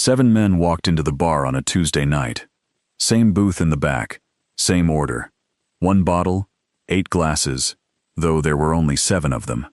7 men walked into the bar on a Tuesday night. Same booth in the back, same order. 1 bottle, 8 glasses, though there were only 7 of them.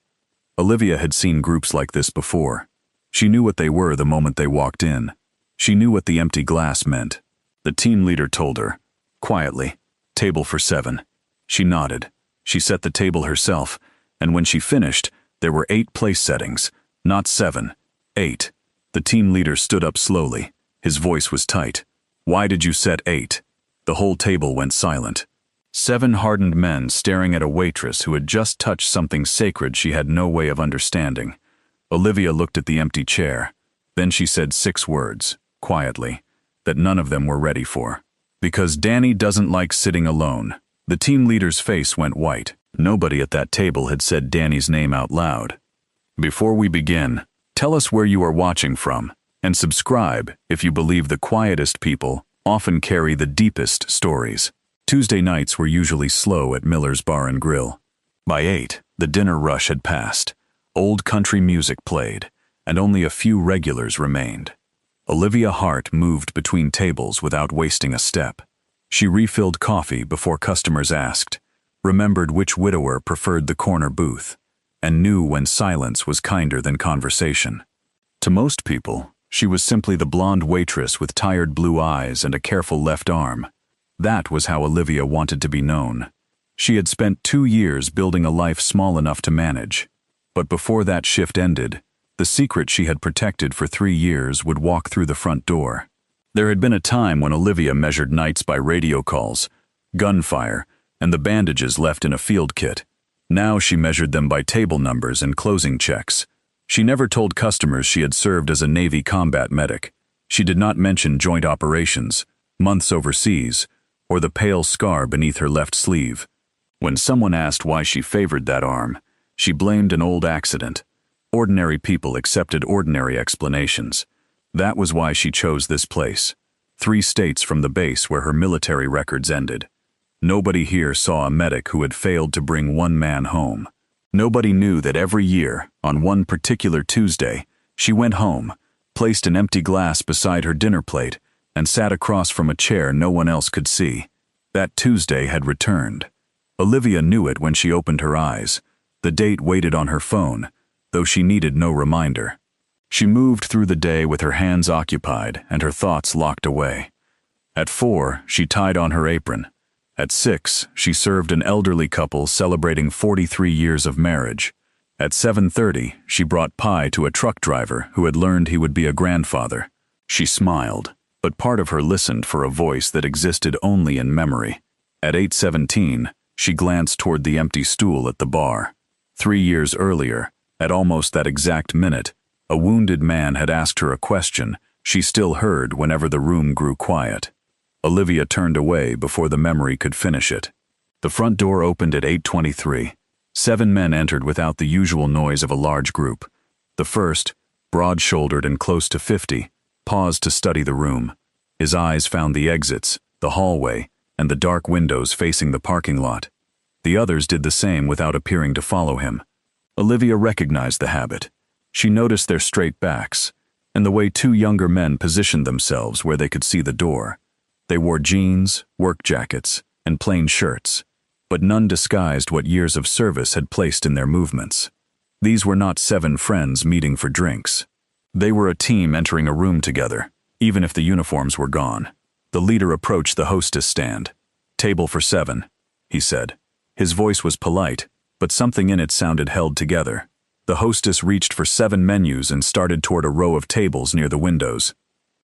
Olivia had seen groups like this before. She knew what they were the moment they walked in. She knew what the empty glass meant. The team leader told her, quietly, "Table for 7. She nodded. She set the table herself, and when she finished, there were 8 place settings, not 7, 8. The team leader stood up slowly. His voice was tight. "Why did you set 8? The whole table went silent. 7 hardened men staring at a waitress who had just touched something sacred she had no way of understanding. Olivia looked at the empty chair. Then she said 6 words, quietly, that none of them were ready for. "Because Danny doesn't like sitting alone." The team leader's face went white. Nobody at that table had said Danny's name out loud. "Before we begin, tell us where you are watching from, and subscribe if you believe the quietest people often carry the deepest stories." Tuesday nights were usually slow at Miller's Bar and Grill. By 8, the dinner rush had passed. Old country music played, and only a few regulars remained. Olivia Hart moved between tables without wasting a step. She refilled coffee before customers asked, remembered which widower preferred the corner booth, and knew when silence was kinder than conversation. To most people, she was simply the blonde waitress with tired blue eyes and a careful left arm. That was how Olivia wanted to be known. She had spent 2 years building a life small enough to manage. But before that shift ended, the secret she had protected for 3 years would walk through the front door. There had been a time when Olivia measured nights by radio calls, gunfire, and the bandages left in a field kit. Now she measured them by table numbers and closing checks. She never told customers she had served as a Navy combat medic. She did not mention joint operations, months overseas, or the pale scar beneath her left sleeve. When someone asked why she favored that arm, she blamed an old accident. Ordinary people accepted ordinary explanations. That was why she chose this place, 3 states from the base where her military records ended. Nobody here saw a medic who had failed to bring 1 man home. Nobody knew that every year, on one particular Tuesday, she went home, placed an empty glass beside her dinner plate, and sat across from a chair no one else could see. That Tuesday had returned. Olivia knew it when she opened her eyes. The date waited on her phone, though she needed no reminder. She moved through the day with her hands occupied and her thoughts locked away. At 4, she tied on her apron. At 6, she served an elderly couple celebrating 43 years of marriage. At 7:30, she brought pie to a truck driver who had learned he would be a grandfather. She smiled, but part of her listened for a voice that existed only in memory. At 8:17, she glanced toward the empty stool at the bar. 3 years earlier, at almost that exact minute, a wounded man had asked her a question she still heard whenever the room grew quiet. Olivia turned away before the memory could finish it. The front door opened at 8:23. 7 men entered without the usual noise of a large group. The first, broad-shouldered and close to 50, paused to study the room. His eyes found the exits, the hallway, and the dark windows facing the parking lot. The others did the same without appearing to follow him. Olivia recognized the habit. She noticed their straight backs, and the way 2 younger men positioned themselves where they could see the door. They wore jeans, work jackets, and plain shirts, but none disguised what years of service had placed in their movements. These were not 7 friends meeting for drinks. They were a team entering a room together, even if the uniforms were gone. The leader approached the hostess stand. "Table for 7, he said. His voice was polite, but something in it sounded held together. The hostess reached for 7 menus and started toward a row of tables near the windows.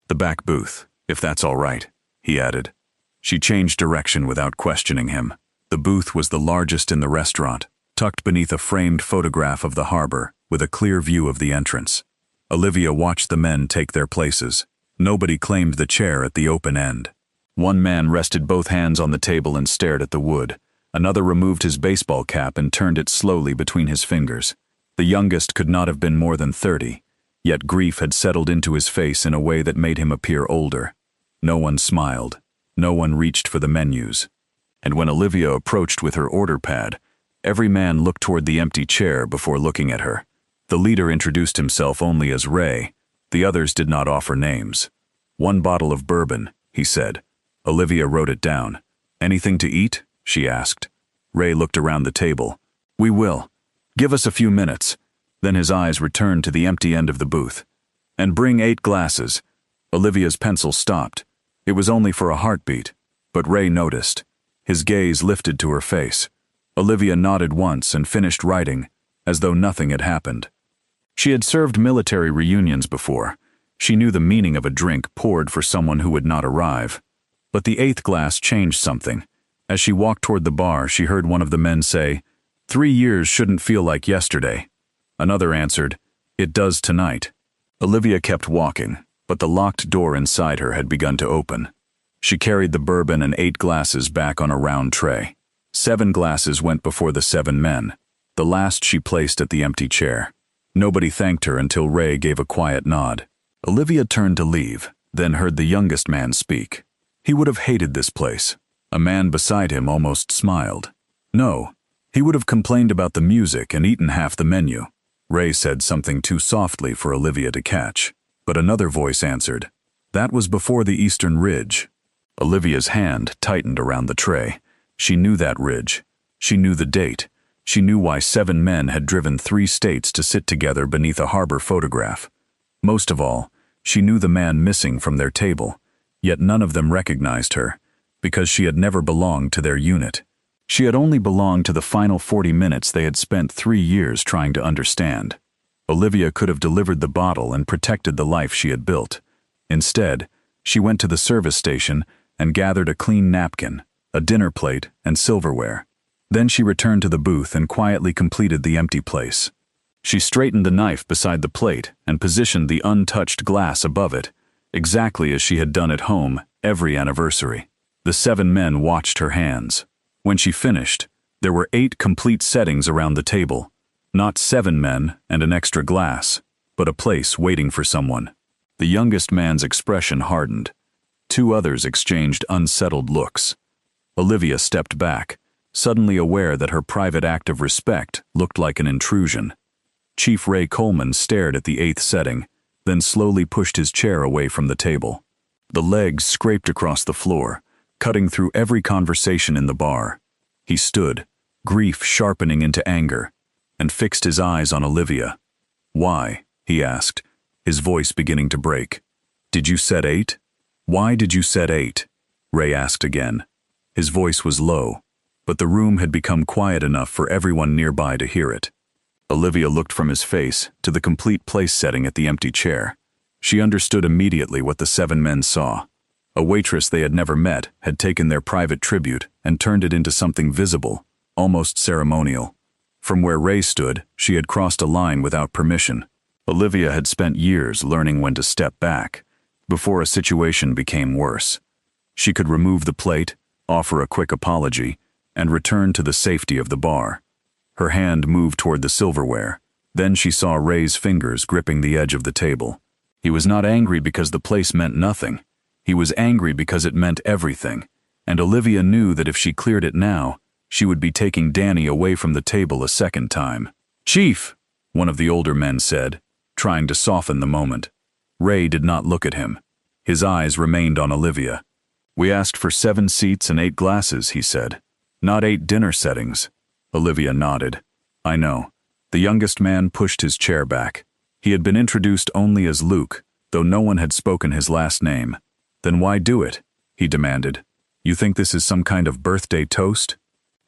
"The back booth, if that's all right," he added. She changed direction without questioning him. The booth was the largest in the restaurant, tucked beneath a framed photograph of the harbor, with a clear view of the entrance. Olivia watched the men take their places. Nobody claimed the chair at the open end. 1 man rested both hands on the table and stared at the wood. Another removed his baseball cap and turned it slowly between his fingers. The youngest could not have been more than 30, yet grief had settled into his face in a way that made him appear older. No one smiled. No one reached for the menus. And when Olivia approached with her order pad, every man looked toward the empty chair before looking at her. The leader introduced himself only as Ray. The others did not offer names. 1 bottle of bourbon, he said. Olivia wrote it down. Anything to eat? She asked. Ray looked around the table. We will. Give us a few minutes. Then his eyes returned to the empty end of the booth. And bring 8 glasses. Olivia's pencil stopped. It was only for a heartbeat, but Ray noticed. His gaze lifted to her face. Olivia nodded once and finished writing, as though nothing had happened. She had served military reunions before. She knew the meaning of a drink poured for someone who would not arrive. But the 8th glass changed something. As she walked toward the bar, she heard one of the men say, 3 years shouldn't feel like yesterday. Another answered, it does tonight. Olivia kept walking, but the locked door inside her had begun to open. She carried the bourbon and 8 glasses back on a round tray. 7 glasses went before the 7 men. The last she placed at the empty chair. Nobody thanked her until Ray gave a quiet nod. Olivia turned to leave, then heard the youngest man speak. He would have hated this place. A man beside him almost smiled. No, he would have complained about the music and eaten half the menu. Ray said something too softly for Olivia to catch, but another voice answered. That was before the Eastern Ridge. Olivia's hand tightened around the tray. She knew that ridge. She knew the date. She knew why 7 men had driven 3 states to sit together beneath a harbor photograph. Most of all, she knew the man missing from their table, yet none of them recognized her, because she had never belonged to their unit. She had only belonged to the final 40 minutes they had spent 3 years trying to understand. Olivia could have delivered the bottle and protected the life she had built. Instead, she went to the service station and gathered a clean napkin, a dinner plate, and silverware. Then she returned to the booth and quietly completed the empty place. She straightened the knife beside the plate and positioned the untouched glass above it, exactly as she had done at home every anniversary. The 7 men watched her hands. When she finished, there were 8 complete settings around the table. Not 7 men and an extra glass, but a place waiting for someone. The youngest man's expression hardened. 2 others exchanged unsettled looks. Olivia stepped back, suddenly aware that her private act of respect looked like an intrusion. Chief Ray Coleman stared at the 8th setting, then slowly pushed his chair away from the table. The legs scraped across the floor, cutting through every conversation in the bar. He stood, grief sharpening into anger, and fixed his eyes on Olivia. Why? He asked, his voice beginning to break. Did you set 8? Why did you set 8? Ray asked again. His voice was low, but the room had become quiet enough for everyone nearby to hear it. Olivia looked from his face to the complete place setting at the empty chair. She understood immediately what the 7 men saw. A waitress they had never met had taken their private tribute and turned it into something visible, almost ceremonial. From where Ray stood, she had crossed a line without permission. Olivia had spent years learning when to step back, before a situation became worse. She could remove the plate, offer a quick apology, and return to the safety of the bar. Her hand moved toward the silverware. Then she saw Ray's fingers gripping the edge of the table. He was not angry because the place meant nothing. He was angry because it meant everything, and Olivia knew that if she cleared it now, she would be taking Danny away from the table a second time. "Chief," one of the older men said, trying to soften the moment. Ray did not look at him. His eyes remained on Olivia. "We asked for 7 seats and 8 glasses," he said. "Not 8 dinner settings." Olivia nodded. "I know." The youngest man pushed his chair back. He had been introduced only as Luke, though no one had spoken his last name. "Then why do it?" he demanded. "You think this is some kind of birthday toast?"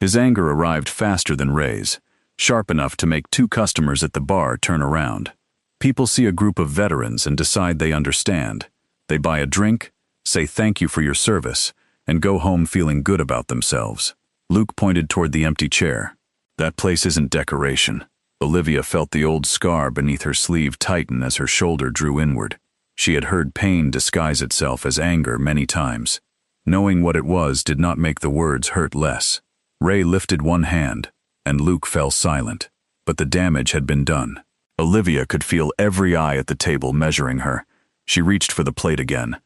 His anger arrived faster than Ray's, sharp enough to make 2 customers at the bar turn around. People see a group of veterans and decide they understand. They buy a drink, say thank you for your service, and go home feeling good about themselves. Luke pointed toward the empty chair. "That place isn't decoration." Olivia felt the old scar beneath her sleeve tighten as her shoulder drew inward. She had heard pain disguise itself as anger many times. Knowing what it was did not make the words hurt less. Ray lifted one hand, and Luke fell silent. But the damage had been done. Olivia could feel every eye at the table measuring her. She reached for the plate again.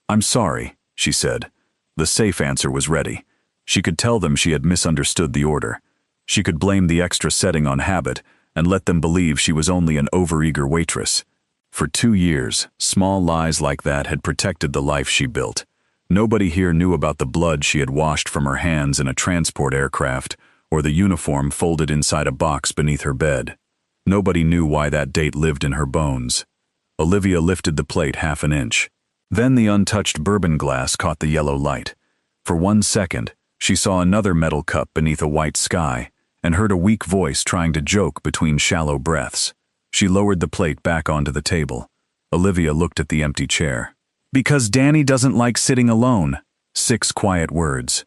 "I'm sorry," she said. The safe answer was ready. She could tell them she had misunderstood the order. She could blame the extra setting on habit and let them believe she was only an overeager waitress. For 2 years, small lies like that had protected the life she built. Nobody here knew about the blood she had washed from her hands in a transport aircraft, or the uniform folded inside a box beneath her bed. Nobody knew why that date lived in her bones. Olivia lifted the plate half an inch. Then the untouched bourbon glass caught the yellow light. For 1 second, she saw another metal cup beneath a white sky, and heard a weak voice trying to joke between shallow breaths. She lowered the plate back onto the table. Olivia looked at the empty chair. "Because Danny doesn't like sitting alone." 6 quiet words.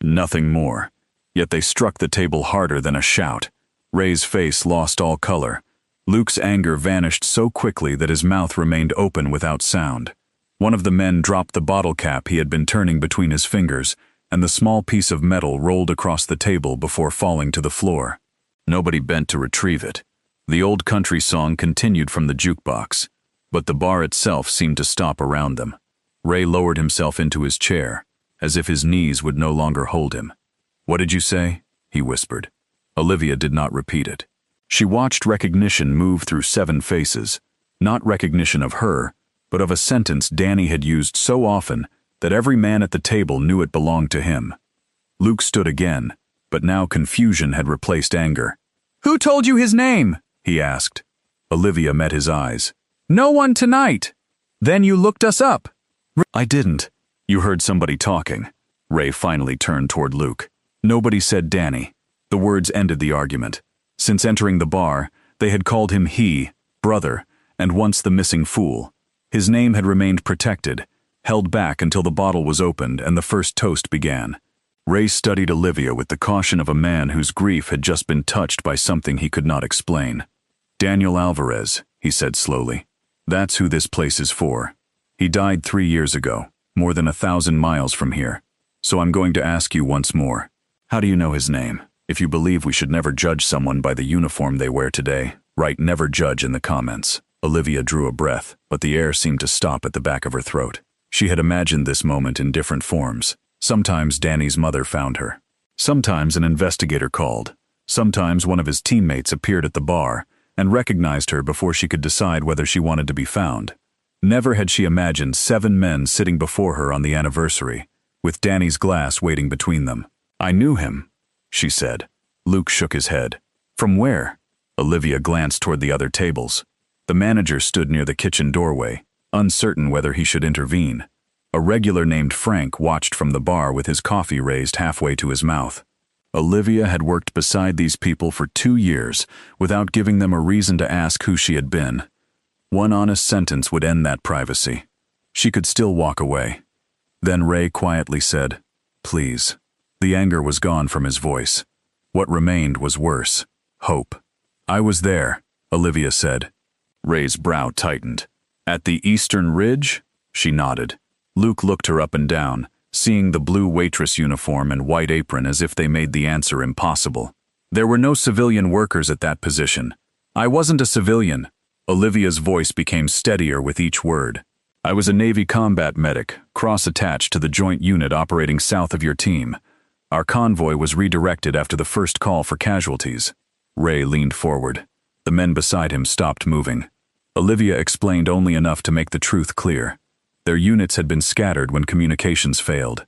Nothing more. Yet they struck the table harder than a shout. Ray's face lost all color. Luke's anger vanished so quickly that his mouth remained open without sound. One of the men dropped the bottle cap he had been turning between his fingers, and the small piece of metal rolled across the table before falling to the floor. Nobody bent to retrieve it. The old country song continued from the jukebox, but the bar itself seemed to stop around them. Ray lowered himself into his chair, as if his knees would no longer hold him. "What did you say?" he whispered. Olivia did not repeat it. She watched recognition move through 7 faces, not recognition of her, but of a sentence Danny had used so often that every man at the table knew it belonged to him. Luke stood again, but now confusion had replaced anger. "Who told you his name?" he asked. Olivia met his eyes. "No one tonight." "Then you looked us up." "I didn't. You heard somebody talking." Ray finally turned toward Luke. Nobody said Danny. The words ended the argument. Since entering the bar, they had called him he, brother, and once the missing fool. His name had remained protected, held back until the bottle was opened and the first toast began. Ray studied Olivia with the caution of a man whose grief had just been touched by something he could not explain. "Daniel Alvarez," he said slowly. "That's who this place is for. He died 3 years ago, more than 1,000 miles from here. So I'm going to ask you once more. How do you know his name? If you believe we should never judge someone by the uniform they wear today, write 'never judge' in the comments." Olivia drew a breath, but the air seemed to stop at the back of her throat. She had imagined this moment in different forms. Sometimes Danny's mother found her. Sometimes an investigator called. Sometimes one of his teammates appeared at the bar and recognized her before she could decide whether she wanted to be found. Never had she imagined 7 men sitting before her on the anniversary, with Danny's glass waiting between them. "I knew him," she said. Luke shook his head. "From where?" Olivia glanced toward the other tables. The manager stood near the kitchen doorway, uncertain whether he should intervene. A regular named Frank watched from the bar with his coffee raised halfway to his mouth. Olivia had worked beside these people for 2 years without giving them a reason to ask who she had been. One honest sentence would end that privacy. She could still walk away. Then Ray quietly said, "Please." The anger was gone from his voice. What remained was worse. Hope. "I was there," Olivia said. Ray's brow tightened. "At the Eastern Ridge?" She nodded. Luke looked her up and down, seeing the blue waitress uniform and white apron as if they made the answer impossible. "There were no civilian workers at that position." "I wasn't a civilian." Olivia's voice became steadier with each word. "I was a Navy combat medic, cross-attached to the joint unit operating south of your team. Our convoy was redirected after the first call for casualties." Ray leaned forward. The men beside him stopped moving. Olivia explained only enough to make the truth clear. Their units had been scattered when communications failed.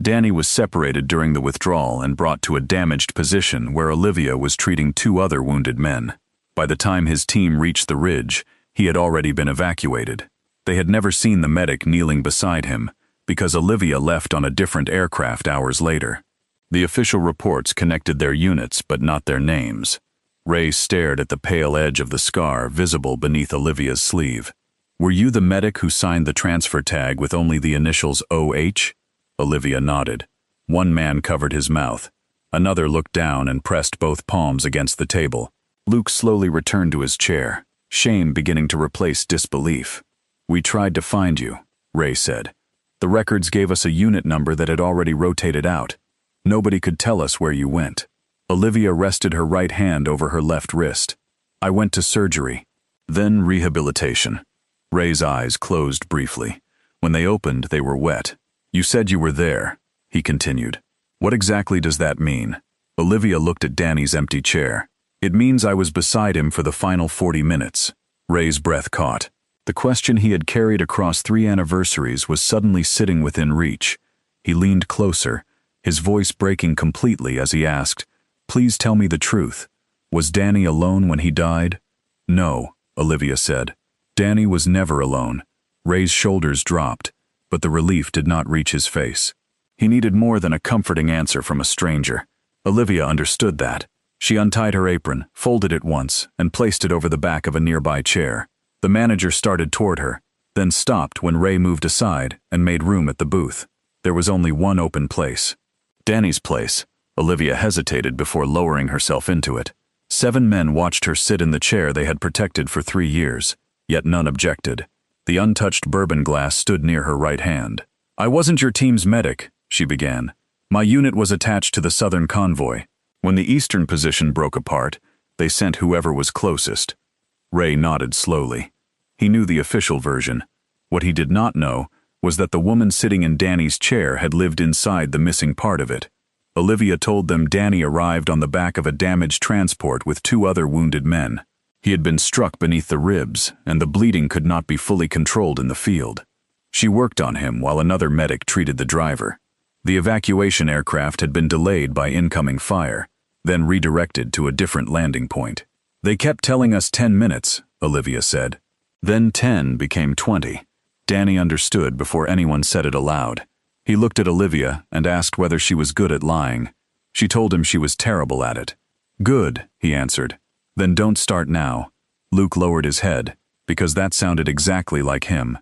Danny was separated during the withdrawal and brought to a damaged position where Olivia was treating 2 other wounded men. By the time his team reached the ridge, he had already been evacuated. They had never seen the medic kneeling beside him, because Olivia left on a different aircraft hours later. The official reports connected their units but not their names. Ray stared at the pale edge of the scar visible beneath Olivia's sleeve. "Were you the medic who signed the transfer tag with only the initials OH?" Olivia nodded. One man covered his mouth. Another looked down and pressed both palms against the table. Luke slowly returned to his chair, shame beginning to replace disbelief. "We tried to find you," Ray said. "The records gave us a unit number that had already rotated out. Nobody could tell us where you went." Olivia rested her right hand over her left wrist. "I went to surgery, then rehabilitation." Ray's eyes closed briefly. When they opened, they were wet. "You said you were there," he continued. "What exactly does that mean?" Olivia looked at Danny's empty chair. "It means I was beside him for the final 40 minutes. Ray's breath caught. The question he had carried across 3 anniversaries was suddenly sitting within reach. He leaned closer, his voice breaking completely as he asked, "Please tell me the truth. Was Danny alone when he died?" "No," Olivia said. Danny was never alone. Ray's shoulders dropped, but the relief did not reach his face. He needed more than a comforting answer from a stranger. Olivia understood that. She untied her apron, folded it once, and placed it over the back of a nearby chair. The manager started toward her, then stopped when Ray moved aside and made room at the booth. There was only one open place. Danny's place. Olivia hesitated before lowering herself into it. 7 men watched her sit in the chair they had protected for 3 years, yet none objected. The untouched bourbon glass stood near her right hand. "I wasn't your team's medic," she began. "My unit was attached to the southern convoy. When the eastern position broke apart, they sent whoever was closest." Ray nodded slowly. He knew the official version. What he did not know was that the woman sitting in Danny's chair had lived inside the missing part of it. Olivia told them Danny arrived on the back of a damaged transport with 2 other wounded men. He had been struck beneath the ribs, and the bleeding could not be fully controlled in the field. She worked on him while another medic treated the driver. The evacuation aircraft had been delayed by incoming fire, then redirected to a different landing point. "They kept telling us 10 minutes, Olivia said. Then 10 became 20. Danny understood before anyone said it aloud. He looked at Olivia and asked whether she was good at lying. She told him she was terrible at it. "Good," he answered. "Then don't start now." Luke lowered his head, because that sounded exactly like him.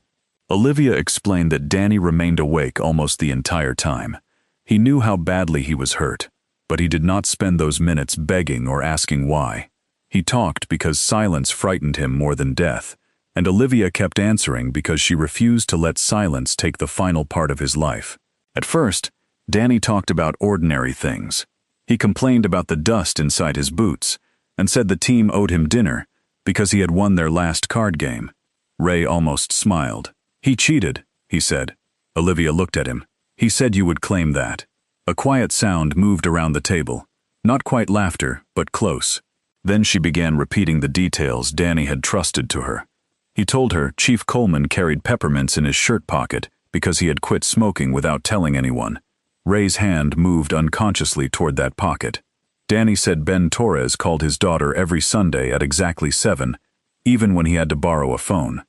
Olivia explained that Danny remained awake almost the entire time. He knew how badly he was hurt, but he did not spend those minutes begging or asking why. He talked because silence frightened him more than death, and Olivia kept answering because she refused to let silence take the final part of his life. At first, Danny talked about ordinary things. He complained about the dust inside his boots, and said the team owed him dinner because he had won their last card game. Ray almost smiled. "He cheated," he said. Olivia looked at him. "He said you would claim that." A quiet sound moved around the table. Not quite laughter, but close. Then she began repeating the details Danny had trusted to her. He told her Chief Coleman carried peppermints in his shirt pocket because he had quit smoking without telling anyone. Ray's hand moved unconsciously toward that pocket. Danny said Ben Torres called his daughter every Sunday at exactly 7, even when he had to borrow a phone.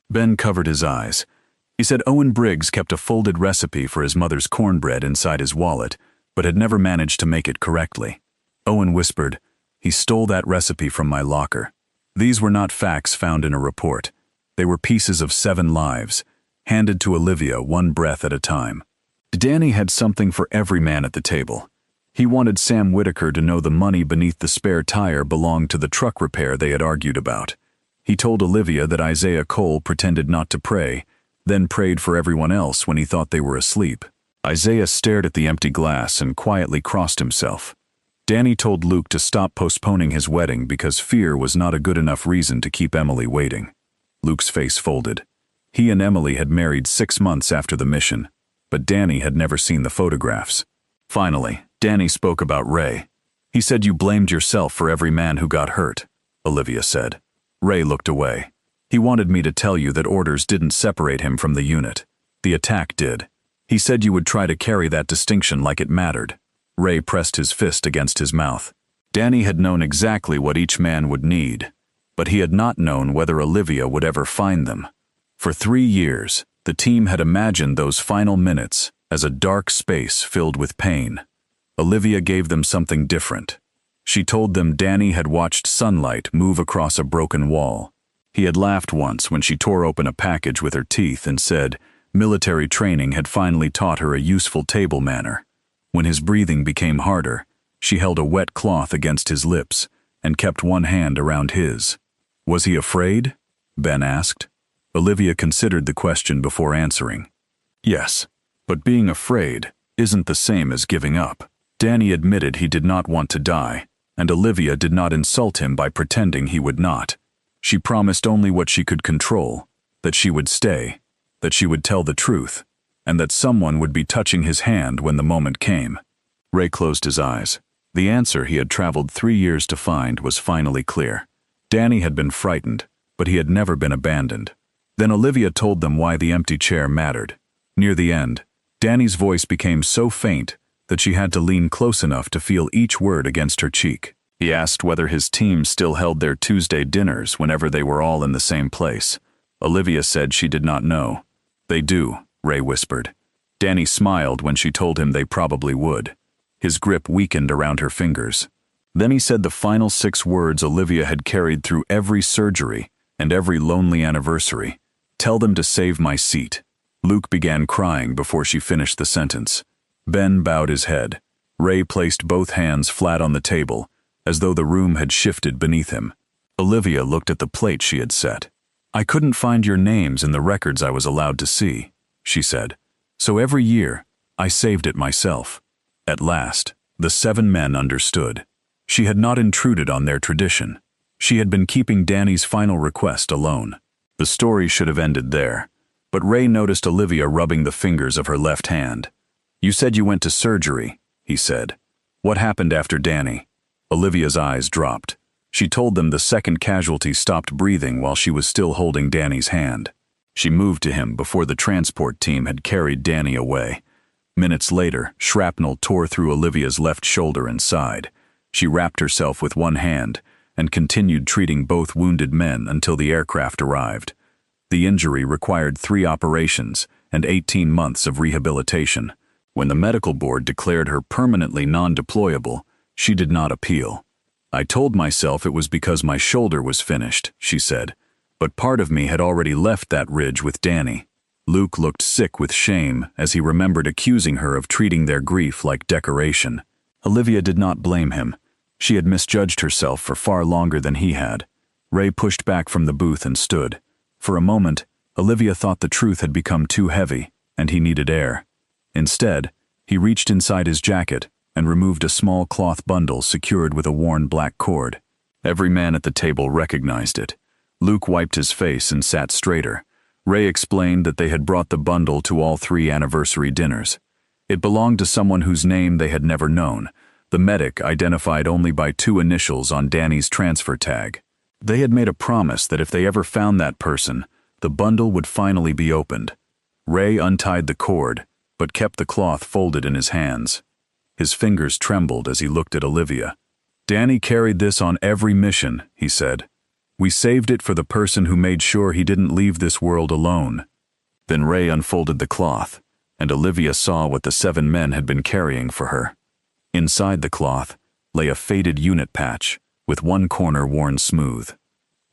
Ben covered his eyes. He said Owen Briggs kept a folded recipe for his mother's cornbread inside his wallet, but had never managed to make it correctly. Owen whispered, "He stole that recipe from my locker." These were not facts found in a report. They were pieces of 7 lives, handed to Olivia one breath at a time. Danny had something for every man at the table. He wanted Sam Whitaker to know the money beneath the spare tire belonged to the truck repair they had argued about. He told Olivia that Isaiah Cole pretended not to pray, then prayed for everyone else when he thought they were asleep. Isaiah stared at the empty glass and quietly crossed himself. Danny told Luke to stop postponing his wedding because fear was not a good enough reason to keep Emily waiting. Luke's face folded. He and Emily had married 6 months after the mission, but Danny had never seen the photographs. Finally, Danny spoke about Ray. "He said you blamed yourself for every man who got hurt," Olivia said. Ray looked away. "He wanted me to tell you that orders didn't separate him from the unit. The attack did. He said you would try to carry that distinction like it mattered." Ray pressed his fist against his mouth. Danny had known exactly what each man would need, but he had not known whether Olivia would ever find them. For 3 years, the team had imagined those final minutes as a dark space filled with pain. Olivia gave them something different. She told them Danny had watched sunlight move across a broken wall. He had laughed once when she tore open a package with her teeth and said military training had finally taught her a useful table manner. When his breathing became harder, she held a wet cloth against his lips and kept one hand around his. "Was he afraid?" Ben asked. Olivia considered the question before answering. "Yes, but being afraid isn't the same as giving up." Danny admitted he did not want to die, and Olivia did not insult him by pretending he would not. She promised only what she could control, that she would stay, that she would tell the truth, and that someone would be touching his hand when the moment came. Ray closed his eyes. The answer he had traveled 3 years to find was finally clear. Danny had been frightened, but he had never been abandoned. Then Olivia told them why the empty chair mattered. Near the end, Danny's voice became so faint that she had to lean close enough to feel each word against her cheek. He asked whether his team still held their Tuesday dinners whenever they were all in the same place. Olivia said she did not know. "They do," Ray whispered. Danny smiled when she told him they probably would. His grip weakened around her fingers. Then he said the final 6 words Olivia had carried through every surgery and every lonely anniversary. "Tell them to save my seat." Luke began crying before she finished the sentence. Ben bowed his head. Ray placed both hands flat on the table, as though the room had shifted beneath him. Olivia looked at the plate she had set. "I couldn't find your names in the records I was allowed to see," she said. "So every year, I saved it myself." At last, the 7 men understood. She had not intruded on their tradition. She had been keeping Danny's final request alone. The story should have ended there, but Ray noticed Olivia rubbing the fingers of her left hand. "You said you went to surgery," he said. "What happened after Danny?" Olivia's eyes dropped. She told them the second casualty stopped breathing while she was still holding Danny's hand. She moved to him before the transport team had carried Danny away. Minutes later, shrapnel tore through Olivia's left shoulder and side. She wrapped herself with one hand and continued treating both wounded men until the aircraft arrived. The injury required 3 operations and 18 months of rehabilitation. When the medical board declared her permanently non-deployable, she did not appeal. "I told myself it was because my shoulder was finished," she said, "but part of me had already left that ridge with Danny." Luke looked sick with shame as he remembered accusing her of treating their grief like decoration. Olivia did not blame him. She had misjudged herself for far longer than he had. Ray pushed back from the booth and stood. For a moment, Olivia thought the truth had become too heavy, and he needed air. Instead, he reached inside his jacket and removed a small cloth bundle secured with a worn black cord. Every man at the table recognized it. Luke wiped his face and sat straighter. Ray explained that they had brought the bundle to all 3 anniversary dinners. It belonged to someone whose name they had never known, the medic identified only by 2 initials on Danny's transfer tag. They had made a promise that if they ever found that person, the bundle would finally be opened. Ray untied the cord, but kept the cloth folded in his hands. His fingers trembled as he looked at Olivia. "Danny carried this on every mission," he said. "We saved it for the person who made sure he didn't leave this world alone." Then Ray unfolded the cloth, and Olivia saw what the 7 men had been carrying for her. Inside the cloth lay a faded unit patch, with one corner worn smooth.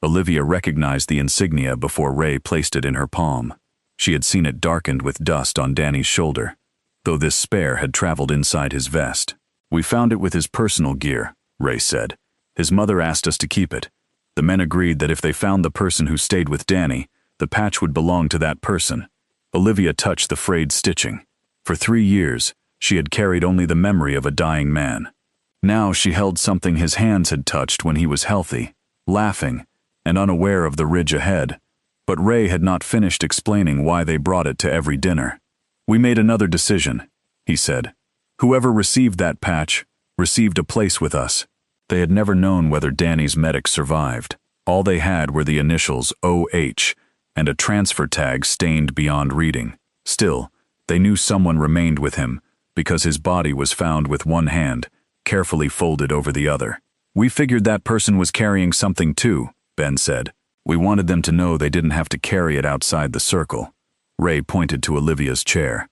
Olivia recognized the insignia before Ray placed it in her palm. She had seen it darkened with dust on Danny's shoulder, though this spare had traveled inside his vest. "We found it with his personal gear," Ray said. "His mother asked us to keep it. The men agreed that if they found the person who stayed with Danny, the patch would belong to that person." Olivia touched the frayed stitching. For 3 years, she had carried only the memory of a dying man. Now she held something his hands had touched when he was healthy, laughing, and unaware of the ridge ahead. But Ray had not finished explaining why they brought it to every dinner. "We made another decision," he said. "Whoever received that patch received a place with us." They had never known whether Danny's medic survived. All they had were the initials OH and a transfer tag stained beyond reading. Still, they knew someone remained with him because his body was found with one hand, carefully folded over the other. "We figured that person was carrying something too," Ben said. "We wanted them to know they didn't have to carry it outside the circle." Ray pointed to Olivia's chair.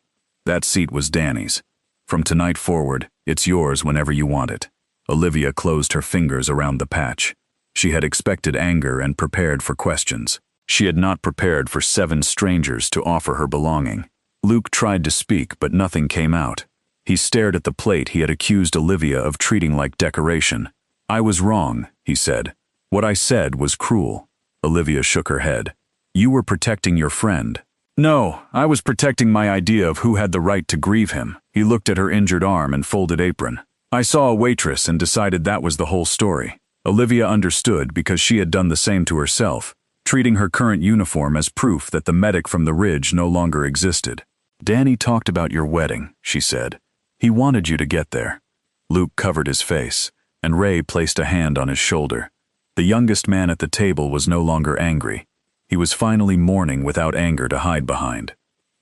"That seat was Danny's. From tonight forward, it's yours whenever you want it." Olivia closed her fingers around the patch. She had expected anger and prepared for questions. She had not prepared for 7 strangers to offer her belonging. Luke tried to speak, but nothing came out. He stared at the plate he had accused Olivia of treating like decoration. "I was wrong," he said. "What I said was cruel." Olivia shook her head. "You were protecting your friend." "No, I was protecting my idea of who had the right to grieve him." He looked at her injured arm and folded apron. "I saw a waitress and decided that was the whole story." Olivia understood because she had done the same to herself, treating her current uniform as proof that the medic from the ridge no longer existed. "Danny talked about your wedding," she said. "He wanted you to get there." Luke covered his face, and Ray placed a hand on his shoulder. The youngest man at the table was no longer angry. He was finally mourning without anger to hide behind.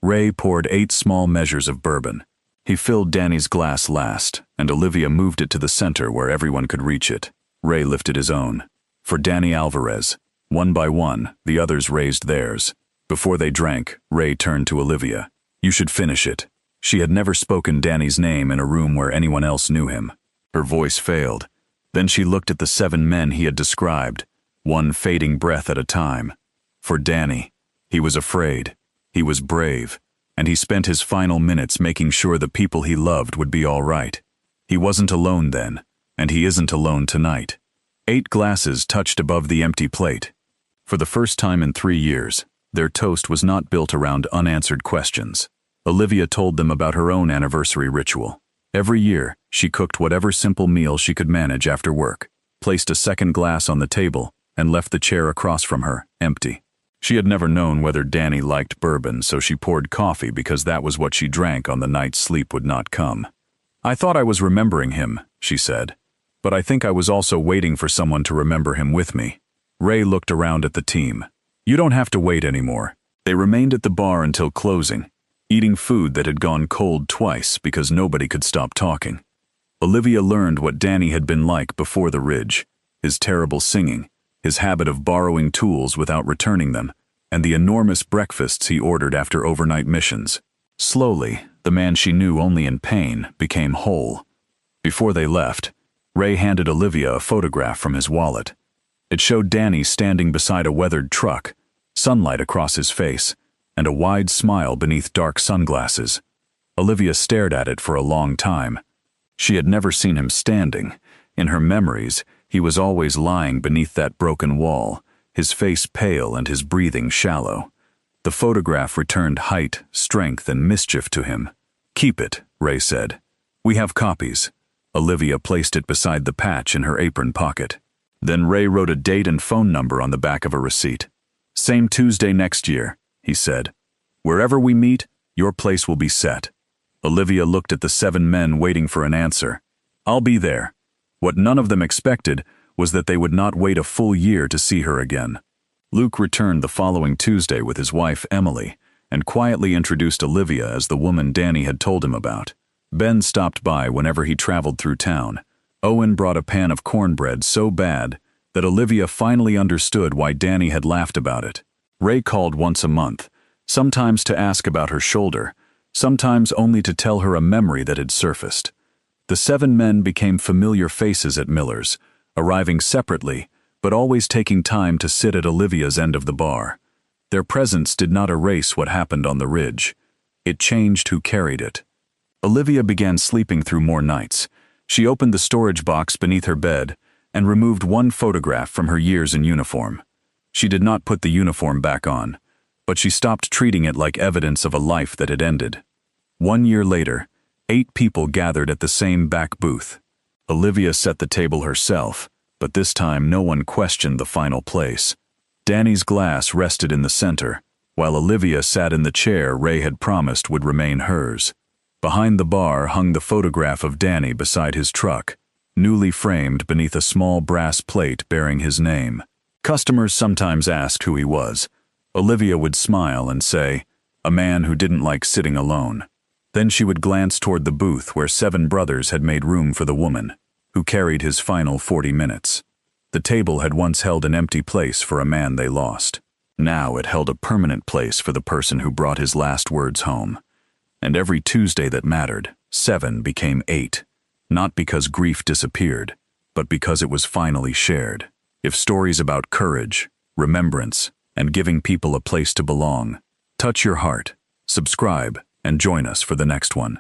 Ray poured 8 small measures of bourbon. He filled Danny's glass last, and Olivia moved it to the center where everyone could reach it. Ray lifted his own. For Danny Alvarez. One by one, the others raised theirs. Before they drank, Ray turned to Olivia. "You should finish it." She had never spoken Danny's name in a room where anyone else knew him. Her voice failed. Then she looked at the 7 men he had described, one fading breath at a time. For Danny, he was afraid. He was brave. And he spent his final minutes making sure the people he loved would be all right. He wasn't alone then, and he isn't alone tonight. 8 glasses touched above the empty plate. For the first time in 3 years, their toast was not built around unanswered questions. Olivia told them about her own anniversary ritual. Every year, she cooked whatever simple meal she could manage after work, placed a second glass on the table, and left the chair across from her, empty. She had never known whether Danny liked bourbon, so she poured coffee because that was what she drank on the night sleep would not come. "I thought I was remembering him," she said, "but I think I was also waiting for someone to remember him with me." Ray looked around at the team. "You don't have to wait anymore." They remained at the bar until closing, eating food that had gone cold twice because nobody could stop talking. Olivia learned what Danny had been like before the ridge, his terrible singing, his habit of borrowing tools without returning them, and the enormous breakfasts he ordered after overnight missions. Slowly, the man she knew only in pain became whole. Before they left, Ray handed Olivia a photograph from his wallet. It showed Danny standing beside a weathered truck, sunlight across his face, and a wide smile beneath dark sunglasses. Olivia stared at it for a long time. She had never seen him standing. In her memories, he was always lying beneath that broken wall, his face pale and his breathing shallow. The photograph returned height, strength, and mischief to him. "Keep it," Ray said. "We have copies." Olivia placed it beside the patch in her apron pocket. Then Ray wrote a date and phone number on the back of a receipt. "Same Tuesday next year," he said. "Wherever we meet, your place will be set." Olivia looked at the 7 men waiting for an answer. "I'll be there." What none of them expected was that they would not wait a full year to see her again. Luke returned the following Tuesday with his wife, Emily, and quietly introduced Olivia as the woman Danny had told him about. Ben stopped by whenever he traveled through town. Owen brought a pan of cornbread so bad that Olivia finally understood why Danny had laughed about it. Ray called once a month, sometimes to ask about her shoulder, sometimes only to tell her a memory that had surfaced. The 7 men became familiar faces at Miller's, arriving separately, but always taking time to sit at Olivia's end of the bar. Their presence did not erase what happened on the ridge. It changed who carried it. Olivia began sleeping through more nights. She opened the storage box beneath her bed and removed one photograph from her years in uniform. She did not put the uniform back on, but she stopped treating it like evidence of a life that had ended. 1 year later, 8 people gathered at the same back booth. Olivia set the table herself, but this time no one questioned the final place. Danny's glass rested in the center, while Olivia sat in the chair Ray had promised would remain hers. Behind the bar hung the photograph of Danny beside his truck, newly framed beneath a small brass plate bearing his name. Customers sometimes asked who he was. Olivia would smile and say, "A man who didn't like sitting alone." Then she would glance toward the booth where 7 brothers had made room for the woman, who carried his final 40 minutes. The table had once held an empty place for a man they lost. Now it held a permanent place for the person who brought his last words home. And every Tuesday that mattered, 7 became 8. Not because grief disappeared, but because it was finally shared. If stories about courage, remembrance, and giving people a place to belong touch your heart, subscribe, and join us for the next one.